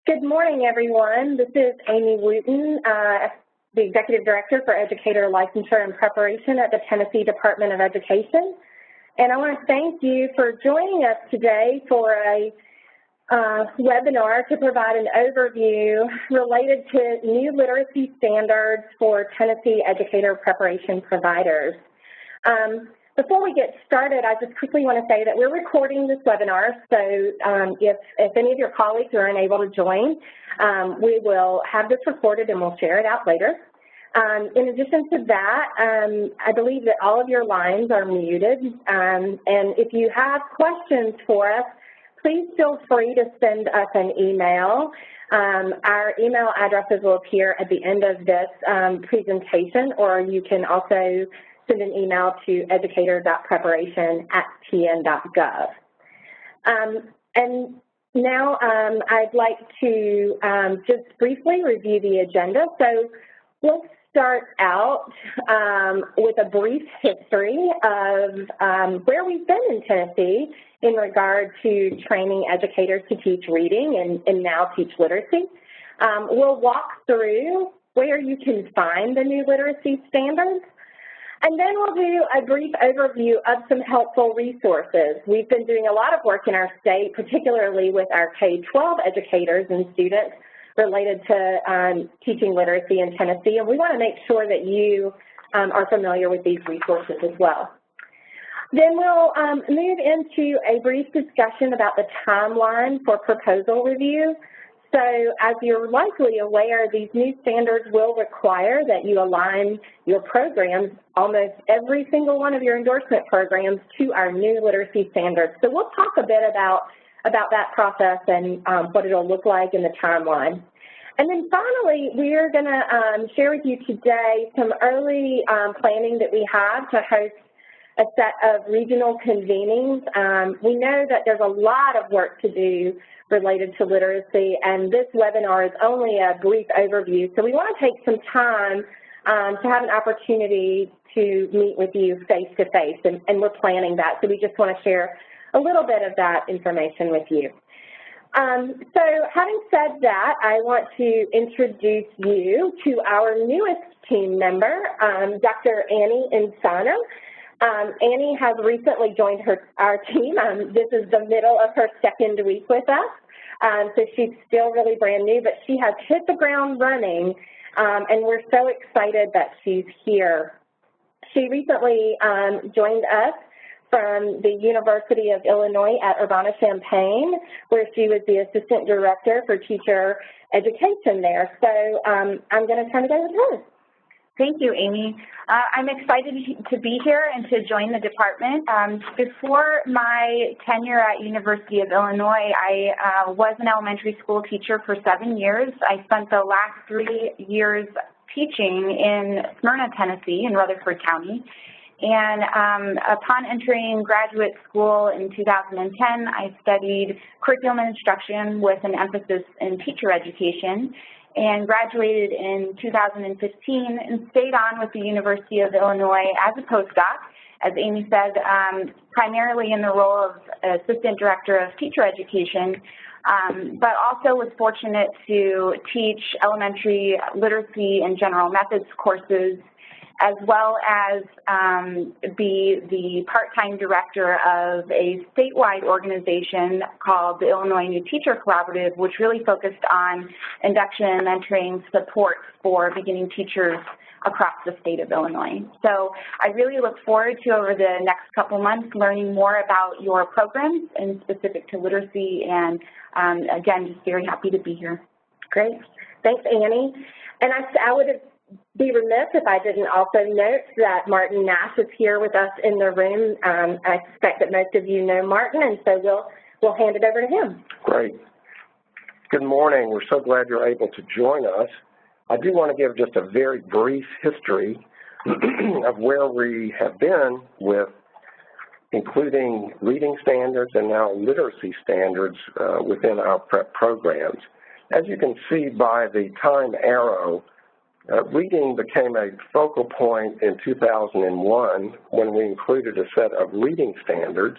Good morning, everyone. This is Amy Wooten, the Executive Director for Educator Licensure and Preparation at the Tennessee Department of Education. And I want to thank you for joining us today for a webinar to provide an overview related to new literacy standards for Tennessee educator preparation providers. Before we get started, I just quickly want to say that we're recording this webinar, so if any of your colleagues are unable to join, we will have this recorded and we'll share it out later. In addition to that, I believe that all of your lines are muted, and if you have questions for us, please feel free to send us an email. Our email addresses will appear at the end of this presentation, or you can also send an email to educator.preparation@tn.gov. And now I'd like to just briefly review the agenda. So we'll start out with a brief history of where we've been in Tennessee in regard to training educators to teach reading and now teach literacy. We'll walk through where you can find the new literacy standards. And then we'll do a brief overview of some helpful resources. We've been doing a lot of work in our state, particularly with our K-12 educators and students related to teaching literacy in Tennessee, and we want to make sure that you are familiar with these resources as well. Then we'll move into a brief discussion about the timeline for proposal review. So as you're likely aware, these new standards will require that you align your programs, almost every single one of your endorsement programs, to our new literacy standards. So we'll talk a bit about that process and what it'll look like in the timeline. And then finally, we're going to share with you today some early planning that we have to host a set of regional convenings. We know that there's a lot of work to do related to literacy, and this webinar is only a brief overview. So we want to take some time to have an opportunity to meet with you face-to-face, and we're planning that. So we just want to share a little bit of that information with you. So having said that, I want to introduce you to our newest team member, Dr. Annie Insana. Annie has recently joined our team. This is the middle of her second week with us, so she's still really brand new, but she has hit the ground running, and we're so excited that she's here. She recently joined us from the University of Illinois at Urbana-Champaign, where she was the Assistant Director for Teacher Education there. So I'm going to turn it over to her. Thank you, Amy. I'm excited to be here and to join the department. Before my tenure at University of Illinois, I was an elementary school teacher for 7 years. I spent the last 3 years teaching in Smyrna, Tennessee, in Rutherford County. And upon entering graduate school in 2010, I studied curriculum and instruction with an emphasis in teacher education, and graduated in 2015 and stayed on with the University of Illinois as a postdoc, as Amy said, primarily in the role of Assistant Director of Teacher Education, but also was fortunate to teach elementary literacy and general methods courses, as well as be the part-time director of a statewide organization called the Illinois New Teacher Collaborative, which really focused on induction, mentoring, support for beginning teachers across the state of Illinois. So I really look forward to, over the next couple months, learning more about your programs and specific to literacy, and again, just very happy to be here. Great. Thanks, Annie. And I would be remiss if I didn't also note that Martin Nash is here with us in the room. I suspect that most of you know Martin, and so we'll hand it over to him. Great. Good morning. We're so glad you're able to join us. I do want to give just a very brief history of where we have been with including reading standards and now literacy standards within our prep programs. As you can see by the time arrow, reading became a focal point in 2001 when we included a set of reading standards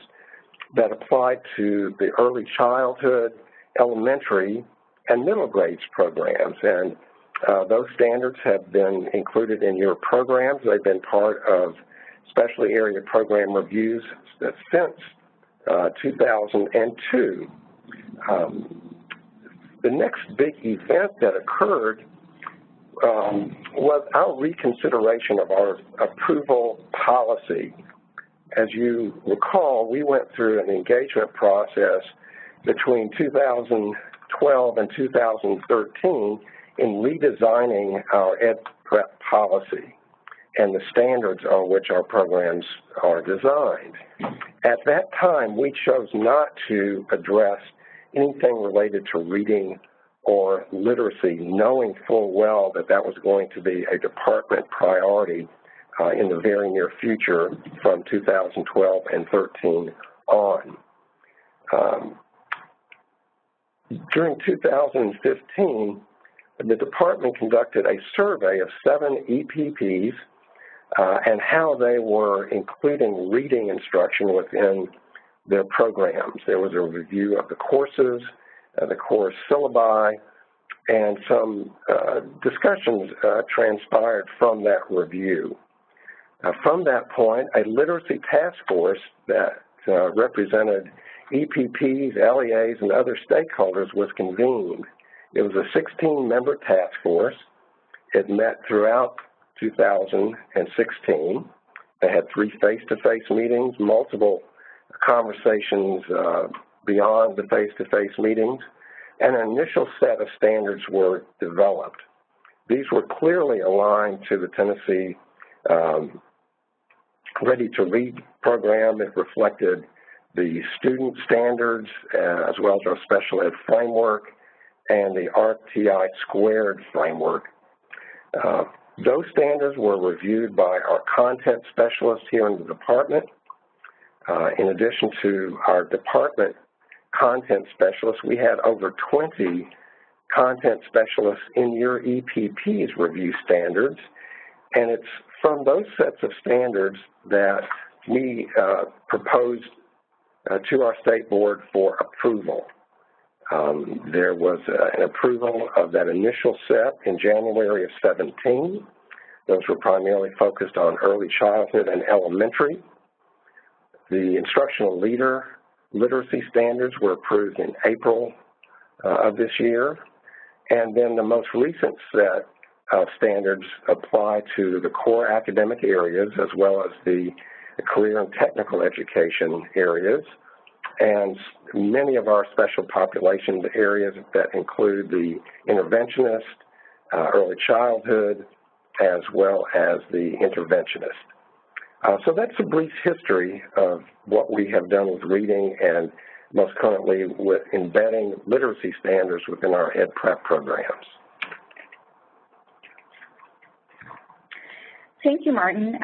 that applied to the early childhood, elementary, and middle grades programs. And those standards have been included in your programs. They've been part of specialty area program reviews since 2002. The next big event that occurred was our reconsideration of our approval policy. As you recall, we went through an engagement process between 2012 and 2013 in redesigning our Ed Prep policy and the standards on which our programs are designed. At that time, we chose not to address anything related to reading or literacy, knowing full well that that was going to be a department priority in the very near future from 2012 and 13 on. During 2015, the department conducted a survey of 7 EPPs and how they were including reading instruction within their programs. There was a review of the courses, the course syllabi, and some discussions transpired from that review. From that point, a literacy task force that represented EPPs, LEAs, and other stakeholders was convened. It was a 16-member task force. It met throughout 2016. They had 3 face-to-face meetings, multiple conversations beyond the face-to-face meetings, and an initial set of standards were developed. These were clearly aligned to the Tennessee Ready to Read program. It reflected the student standards as well as our special ed framework and the RTI squared framework. Those standards were reviewed by our content specialists here in the department. In addition to our department content specialists, we had over 20 content specialists in your EPP's review standards, and it's from those sets of standards that we proposed to our state board for approval. There was an approval of that initial set in January of 17. Those were primarily focused on early childhood and elementary. The instructional leader literacy standards were approved in April of this year. And then the most recent set of standards apply to the core academic areas as well as the career and technical education areas, and many of our special population areas that include the interventionist, early childhood, as well as the interventionist. So that's a brief history of what we have done with reading and most currently with embedding literacy standards within our Ed Prep programs. Thank you, Martin.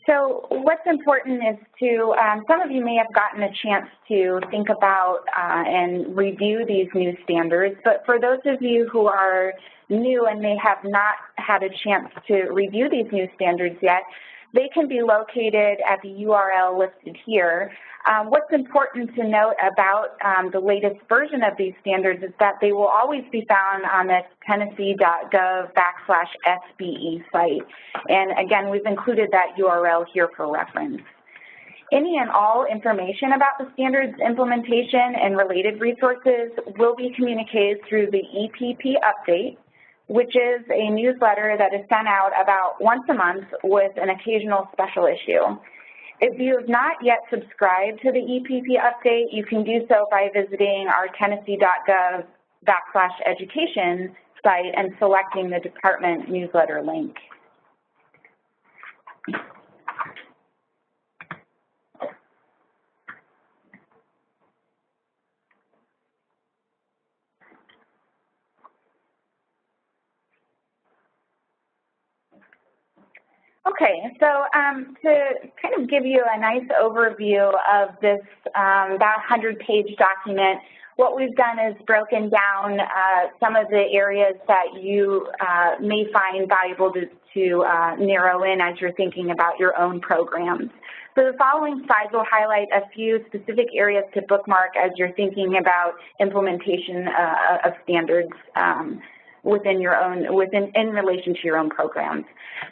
So what's important is to, some of you may have gotten a chance to think about and review these new standards, but for those of you who are new and may have not had a chance to review these new standards yet, they can be located at the URL listed here. What's important to note about the latest version of these standards is that they will always be found on the tennessee.gov/SBE site. And again, we've included that URL here for reference. Any and all information about the standards implementation and related resources will be communicated through the EPP update, which is a newsletter that is sent out about once a month with an occasional special issue. If you have not yet subscribed to the EPP update, you can do so by visiting our tennessee.gov/education site and selecting the department newsletter link. Okay, so to kind of give you a nice overview of this about 100-page document, what we've done is broken down some of the areas that you may find valuable to narrow in as you're thinking about your own programs. So the following slides will highlight a few specific areas to bookmark as you're thinking about implementation of standards within your own, in relation to your own programs.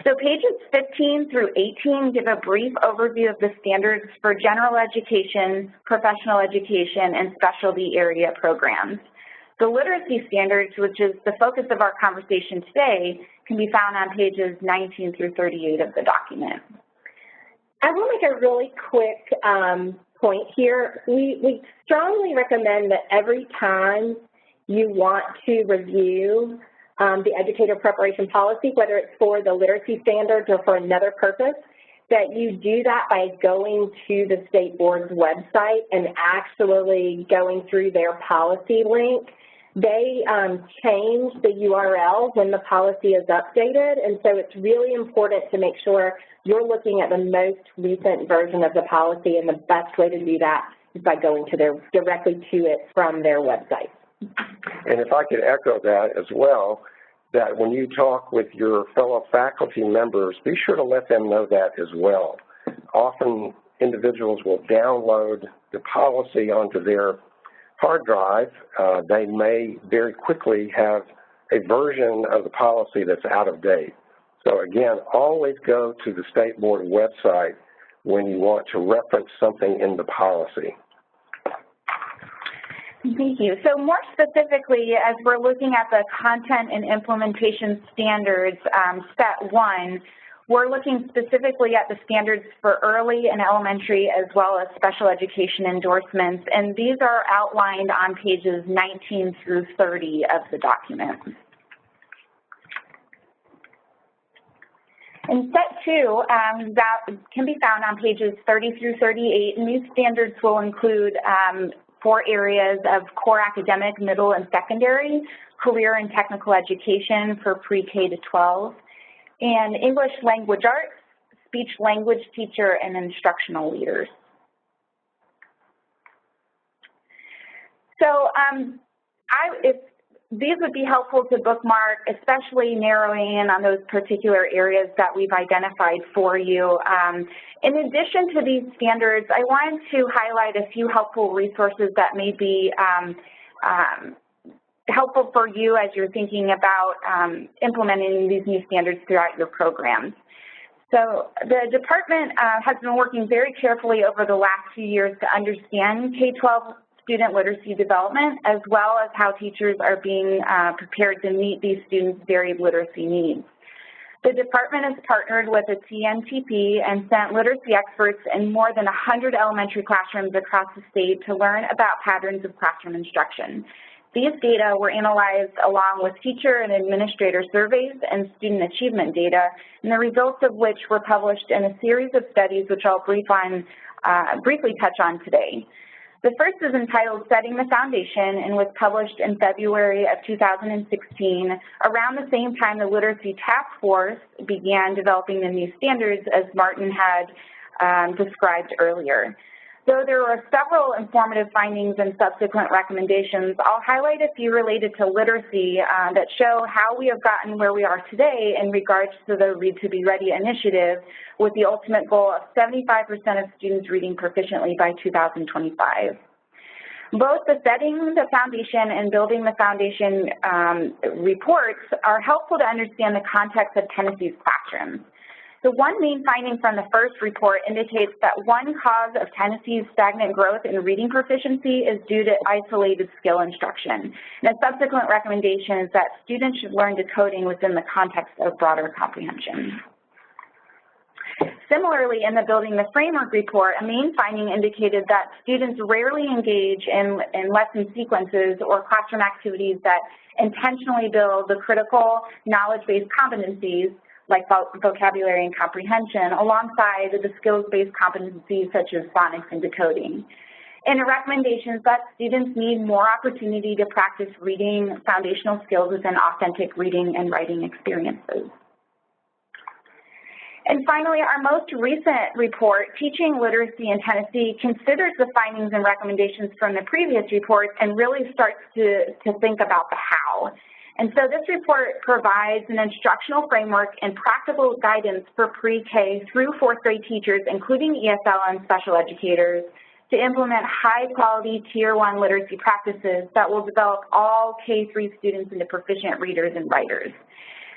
So pages 15 through 18 give a brief overview of the standards for general education, professional education, and specialty area programs. The literacy standards, which is the focus of our conversation today, can be found on pages 19 through 38 of the document. I will make a really quick point here. We strongly recommend that every time you want to review the educator preparation policy, whether it's for the literacy standards or for another purpose, that you do that by going to the state board's website and actually going through their policy link. They change the URL when the policy is updated, and so it's really important to make sure you're looking at the most recent version of the policy, and the best way to do that is by going to directly to it from their website. And if I could echo that as well, that when you talk with your fellow faculty members, be sure to let them know that as well. Often individuals will download the policy onto their hard drive. They may very quickly have a version of the policy that's out of date. So again, always go to the state board website when you want to reference something in the policy. Thank you. So more specifically, as we're looking at the content and implementation standards, set 1, we're looking specifically at the standards for early and elementary as well as special education endorsements, and these are outlined on pages 19 through 30 of the document. In set 2, that can be found on pages 30 through 38, and these standards will include 4 areas of core academic, middle and secondary, career and technical education for pre-K to 12, and English language arts, speech language teacher, and instructional leaders. So these would be helpful to bookmark, especially narrowing in on those particular areas that we've identified for you. In addition to these standards, I wanted to highlight a few helpful resources that may be helpful for you as you're thinking about implementing these new standards throughout your programs. So the department has been working very carefully over the last few years to understand K-12 student literacy development, as well as how teachers are being prepared to meet these students' varied literacy needs. The department has partnered with a TNTP and sent literacy experts in more than 100 elementary classrooms across the state to learn about patterns of classroom instruction. These data were analyzed along with teacher and administrator surveys and student achievement data, and the results of which were published in a series of studies which I'll briefly touch on today. The first is entitled Setting the Foundation and was published in February of 2016, around the same time the Literacy Task Force began developing the new standards, as Martin had described earlier. Though there were several informative findings and subsequent recommendations, I'll highlight a few related to literacy that show how we have gotten where we are today in regards to the Read to Be Ready initiative, with the ultimate goal of 75% of students reading proficiently by 2025. Both the Setting the Foundation and Building the Foundation reports are helpful to understand the context of Tennessee's classrooms. The one main finding from the first report indicates that one cause of Tennessee's stagnant growth in reading proficiency is due to isolated skill instruction. And a subsequent recommendation is that students should learn decoding within the context of broader comprehension. Similarly, in the Building the Framework report, a main finding indicated that students rarely engage in lesson sequences or classroom activities that intentionally build the critical knowledge-based competencies like vocabulary and comprehension, alongside the skills-based competencies such as phonics and decoding. And a recommendation is that students need more opportunity to practice reading foundational skills within authentic reading and writing experiences. And finally, our most recent report, Teaching Literacy in Tennessee, considers the findings and recommendations from the previous reports and really starts to think about the how. And so this report provides an instructional framework and practical guidance for pre-K through fourth grade teachers, including ESL and special educators, to implement high-quality Tier 1 literacy practices that will develop all K-3 students into proficient readers and writers.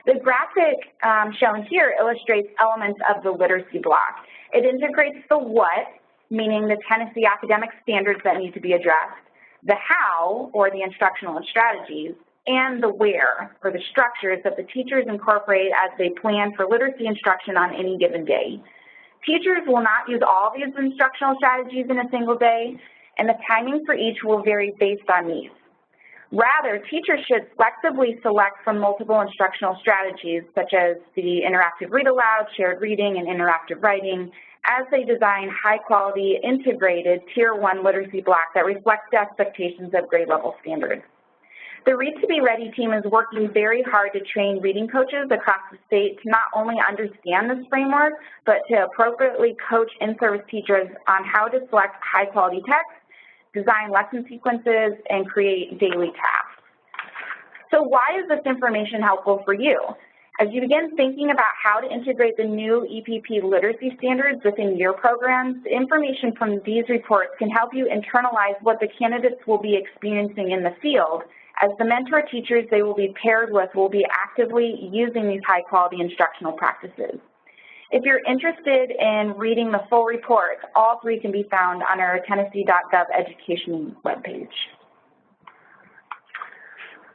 The graphic shown here illustrates elements of the literacy block. It integrates the what, meaning the Tennessee academic standards that need to be addressed, the how, or the instructional strategies, and the where, or the structures that the teachers incorporate as they plan for literacy instruction on any given day. Teachers will not use all these instructional strategies in a single day, and the timing for each will vary based on needs. Rather, teachers should flexibly select from multiple instructional strategies, such as the interactive read aloud, shared reading, and interactive writing, as they design high-quality, integrated Tier 1 literacy block that reflects the expectations of grade-level standards. The Read to Be Ready team is working very hard to train reading coaches across the state to not only understand this framework, but to appropriately coach in-service teachers on how to select high-quality text, design lesson sequences, and create daily tasks. So why is this information helpful for you? As you begin thinking about how to integrate the new EPP literacy standards within your programs, the information from these reports can help you internalize what the candidates will be experiencing in the field, as the mentor teachers they will be paired with will be actively using these high-quality instructional practices. If you're interested in reading the full report, all three can be found on our Tennessee.gov education webpage.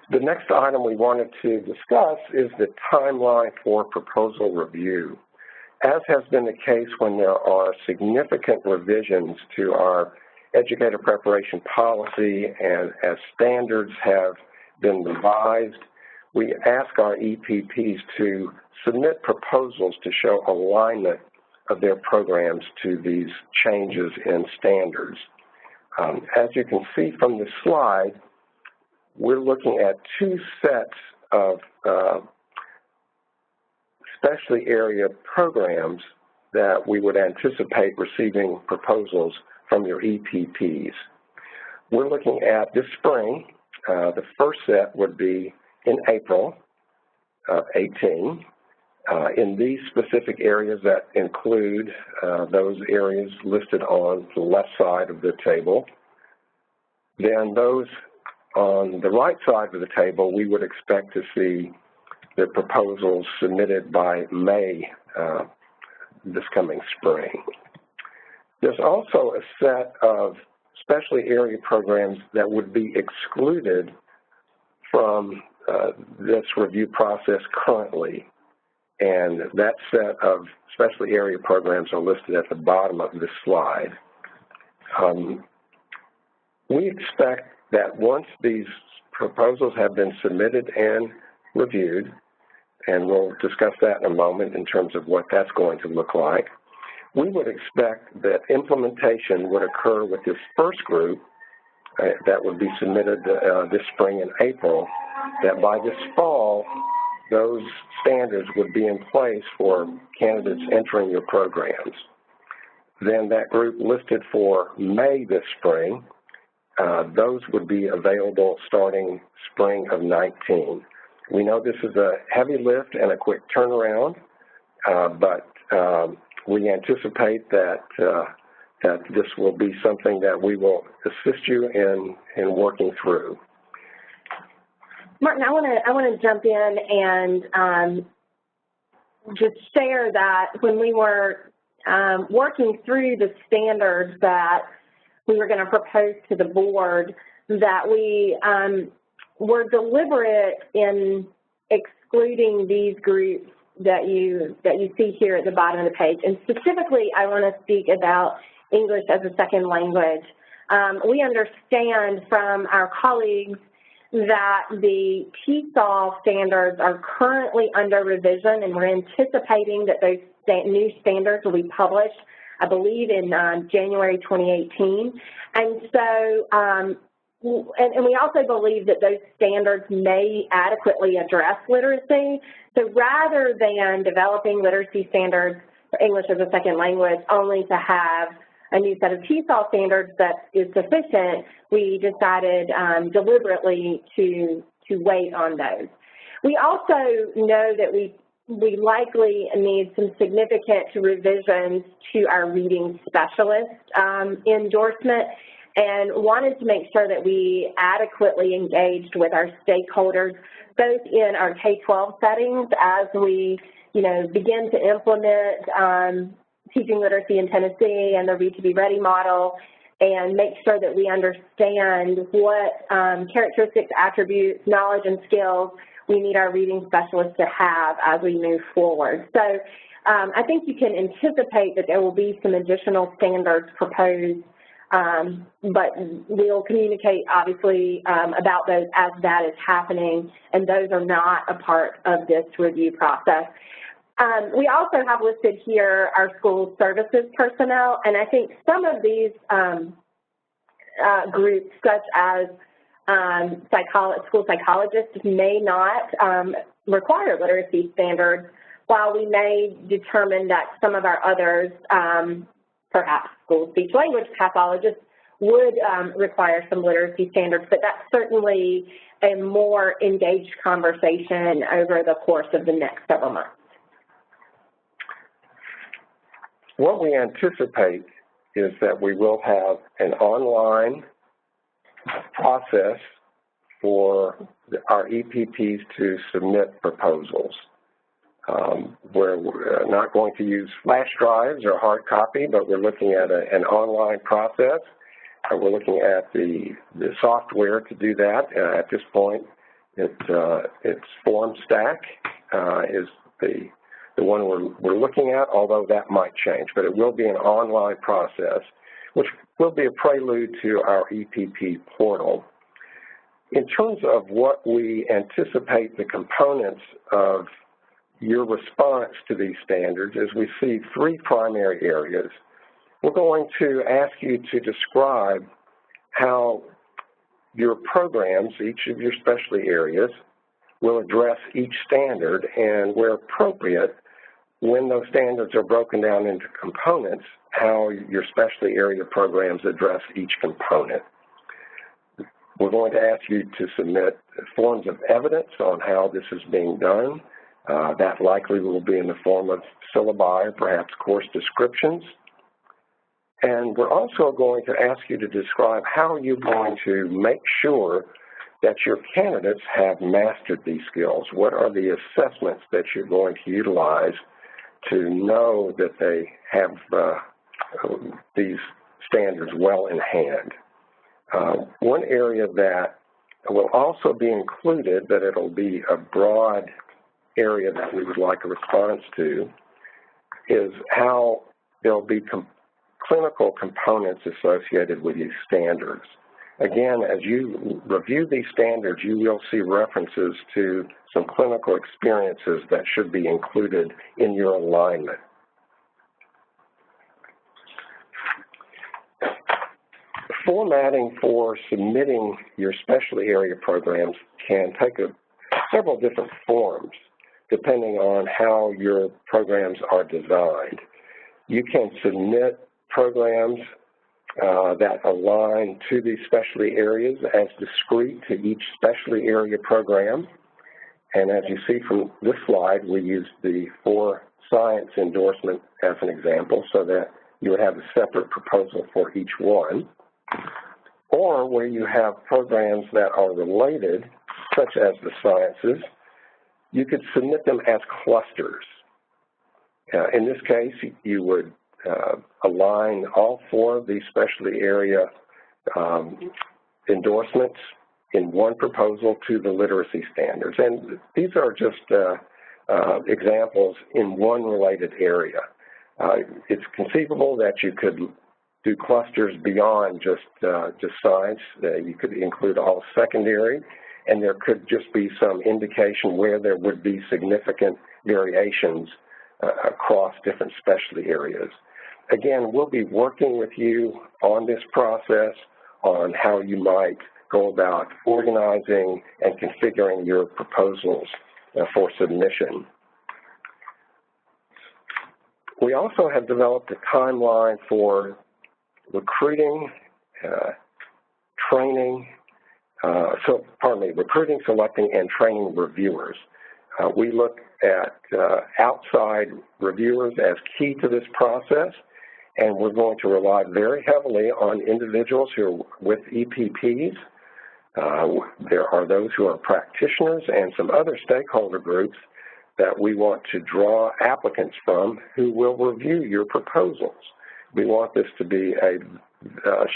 The next item we wanted to discuss is the timeline for proposal review. As has been the case when there are significant revisions to our educator preparation policy and as standards have been revised, we ask our EPPs to submit proposals to show alignment of their programs to these changes in standards. As you can see from the slide, we're looking at two sets of specialty area programs that we would anticipate receiving proposals from your EPPs. We're looking at this spring. The first set would be in April of 18. In these specific areas that include those areas listed on the left side of the table. Then those on the right side of the table, we would expect to see the proposals submitted by May this coming spring. There's also a set of specialty area programs that would be excluded from this review process currently, and that set of specialty area programs are listed at the bottom of this slide. We expect that once these proposals have been submitted and reviewed, and we'll discuss that in a moment in terms of what that's going to look like, we would expect that implementation would occur with this first group that would be submitted this spring and April, that by this fall, those standards would be in place for candidates entering your programs. Then that group listed for May this spring, those would be available starting spring of 19. We know this is a heavy lift and a quick turnaround, but we anticipate that this will be something that we will assist you in working through. Martin, I want to jump in and just share that when we were working through the standards that we were going to propose to the board, that we were deliberate in excluding these groups that you see here at the bottom of the page. And specifically, I want to speak about English as a second language. We understand from our colleagues that the TESOL standards are currently under revision, and we're anticipating that those new standards will be published, I believe, in January 2018. And so and we also believe that those standards may adequately address literacy. So rather than developing literacy standards for English as a second language only to have a new set of TESOL standards that is sufficient, we decided deliberately to wait on those. We also know that we likely need some significant revisions to our reading specialist endorsement, and wanted to make sure that we adequately engaged with our stakeholders, both in our K-12 settings as we, begin to implement teaching literacy in Tennessee and the Read to Be Ready model, and make sure that we understand what characteristics, attributes, knowledge, and skills we need our reading specialists to have as we move forward. So I think you can anticipate that there will be some additional standards proposed, but we'll communicate, obviously, about those as that is happening, and those are not a part of this review process. We also have listed here our school services personnel, and I think some of these groups, such as school psychologists, may not require literacy standards, while we may determine that some of our others, perhaps school speech language pathologists, would require some literacy standards, but that's certainly a more engaged conversation over the course of the next several months. What we anticipate is that we will have an online process for our EPPs to submit proposals. We're not going to use flash drives or hard copy, but we're looking at an online process. We're looking at the software to do that. At this point, it's FormStack is the one we're looking at, although that might change. But it will be an online process, which will be a prelude to our EPP portal. In terms of what we anticipate the components of your response to these standards, is we see three primary areas. We're going to ask you to describe how your programs, each of your specialty areas, will address each standard, and where appropriate, when those standards are broken down into components, how your specialty area programs address each component. We're going to ask you to submit forms of evidence on how this is being done. That likely will be in the form of syllabi or perhaps course descriptions. And we're also going to ask you to describe how you're going to make sure that your candidates have mastered these skills. What are the assessments that you're going to utilize to know that they have these standards well in hand? One area that will also be included, but it'll be a broad area that we would like a response to, is how there'll be clinical components associated with these standards. Again, as you review these standards, you will see references to some clinical experiences that should be included in your alignment. Formatting for submitting your specialty area programs can take several different forms depending on how your programs are designed. You can submit programs that align to these specialty areas as discrete to each specialty area program. And as you see from this slide, we use the 4 science endorsement as an example so that you would have a separate proposal for each one. Or where you have programs that are related, such as the sciences, you could submit them as clusters. In this case, you would align all 4 of these specialty area endorsements in one proposal to the literacy standards. And these are just examples in one related area. It's conceivable that you could do clusters beyond just science. You could include all secondary, and there could just be some indication where there would be significant variations across different specialty areas. Again, we'll be working with you on this process, on how you might go about organizing and configuring your proposals for submission. We also have developed a timeline for recruiting, recruiting, selecting, and training reviewers. We look at outside reviewers as key to this process, and we're going to rely very heavily on individuals who are with EPPs. There are those who are practitioners and some other stakeholder groups that we want to draw applicants from who will review your proposals. We want this to be a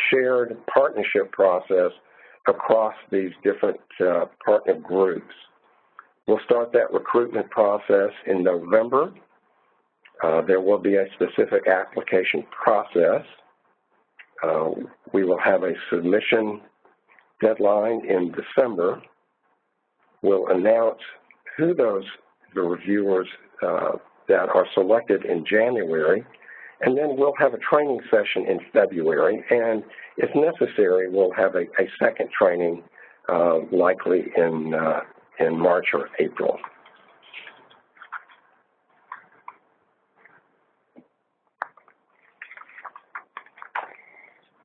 shared partnership process across these different partner groups. We'll start that recruitment process in November. There will be a specific application process. We will have a submission deadline in December. We'll announce who the reviewers that are selected in January, and then we'll have a training session in February, and if necessary, we'll have a second training likely in March or April.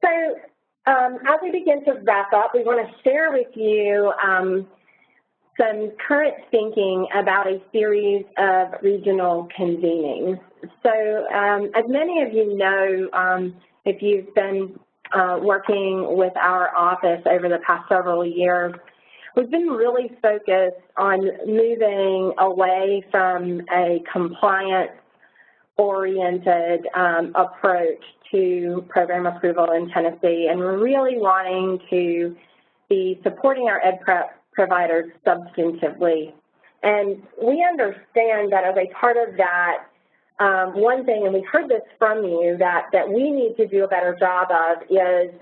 So as we begin to wrap up, we want to share with you some current thinking about a series of regional convenings. So as many of you know, if you've been working with our office over the past several years, we've been really focused on moving away from a compliance-oriented approach to program approval in Tennessee, and we're really wanting to be supporting our ed prep providers substantively. And we understand that as a part of that, one thing, and we heard this from you, that we need to do a better job of is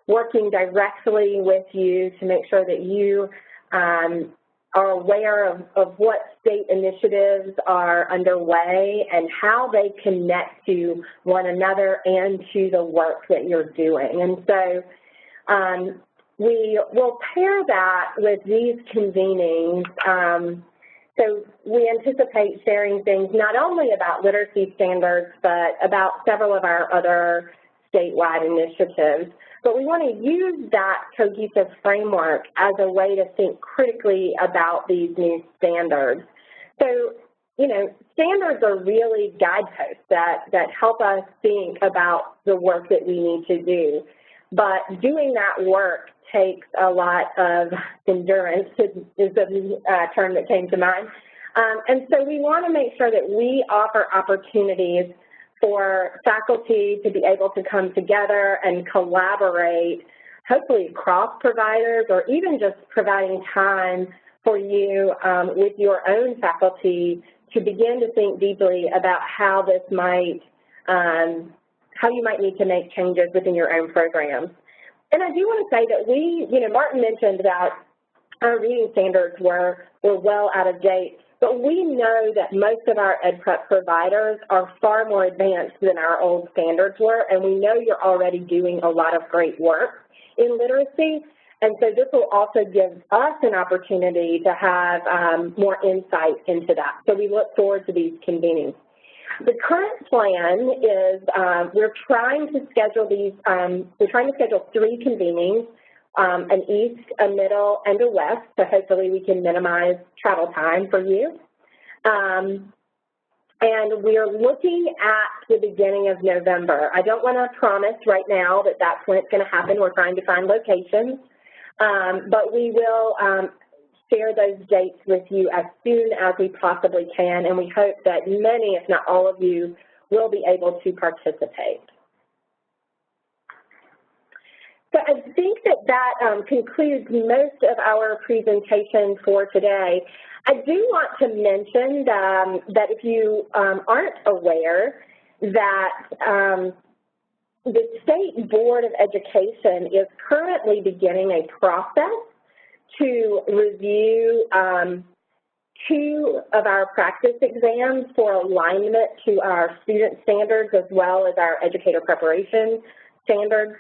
working directly with you to make sure that you are aware of what state initiatives are underway and how they connect to one another and to the work that you're doing. And so we will pair that with these convenings. So we anticipate sharing things not only about literacy standards, but about several of our other statewide initiatives. But we want to use that cohesive framework as a way to think critically about these new standards. So, you know, standards are really guideposts that help us think about the work that we need to do. But doing that work takes a lot of endurance, is the term that came to mind. And so we want to make sure that we offer opportunities for faculty to be able to come together and collaborate, hopefully across providers, or even just providing time for you with your own faculty to begin to think deeply about how this might, how you might need to make changes within your own programs. And I do want to say that Martin mentioned that our reading standards were well out of date, but we know that most of our ed prep providers are far more advanced than our old standards were, and we know you're already doing a lot of great work in literacy, and so this will also give us an opportunity to have more insight into that. So we look forward to these convenings. The current plan is we're trying to schedule 3 convenings, an east, a middle, and a west, so hopefully we can minimize travel time for you. And we are looking at the beginning of November. I don't want to promise right now that that's when it's going to happen. We're trying to find locations, but we will share those dates with you as soon as we possibly can, and we hope that many, if not all of you, will be able to participate. So I think that concludes most of our presentation for today. I do want to mention that if you aren't aware that the State Board of Education is currently beginning a process to review 2 of our practice exams for alignment to our student standards as well as our educator preparation standards.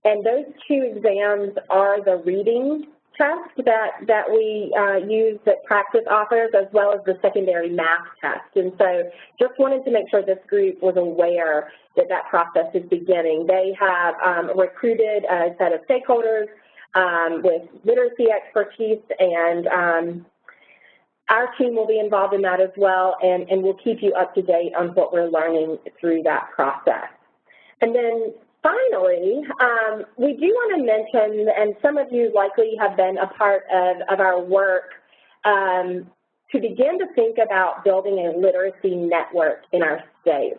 And those two exams are the reading test that we use that Practice offers, as well as the secondary math test. And so just wanted to make sure this group was aware that that process is beginning. They have recruited a set of stakeholders with literacy expertise, and our team will be involved in that as well, and we'll keep you up to date on what we're learning through that process. And then finally, we do want to mention, and some of you likely have been a part of our work, to begin to think about building a literacy network in our state.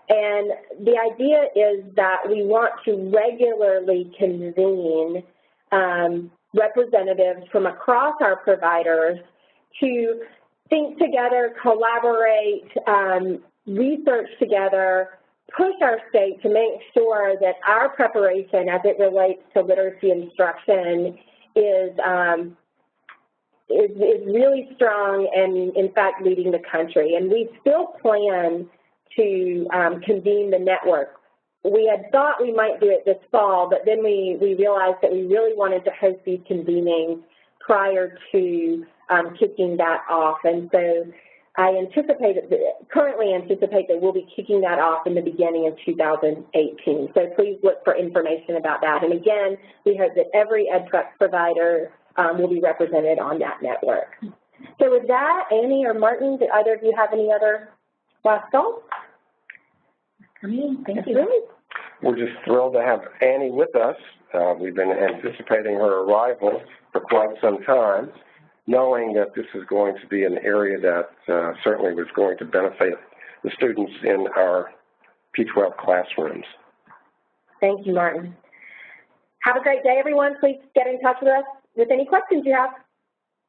And the idea is that we want to regularly convene representatives from across our providers to think together, collaborate, research together, push our state to make sure that our preparation as it relates to literacy instruction is really strong and, in fact, leading the country. And we still plan to convene the network. We had thought we might do it this fall, but then we realized that we really wanted to host these convenings prior to kicking that off. And so I currently anticipate that we'll be kicking that off in the beginning of 2018. So please look for information about that. And again, we hope that every EdPrep provider will be represented on that network. So with that, Annie or Martin, do either of you have any other last thoughts? Thank you. We're just thrilled to have Annie with us. We've been anticipating her arrival for quite some time, knowing that this is going to be an area that certainly was going to benefit the students in our P-12 classrooms. Thank you, Martin. Have a great day, everyone. Please get in touch with us with any questions you have.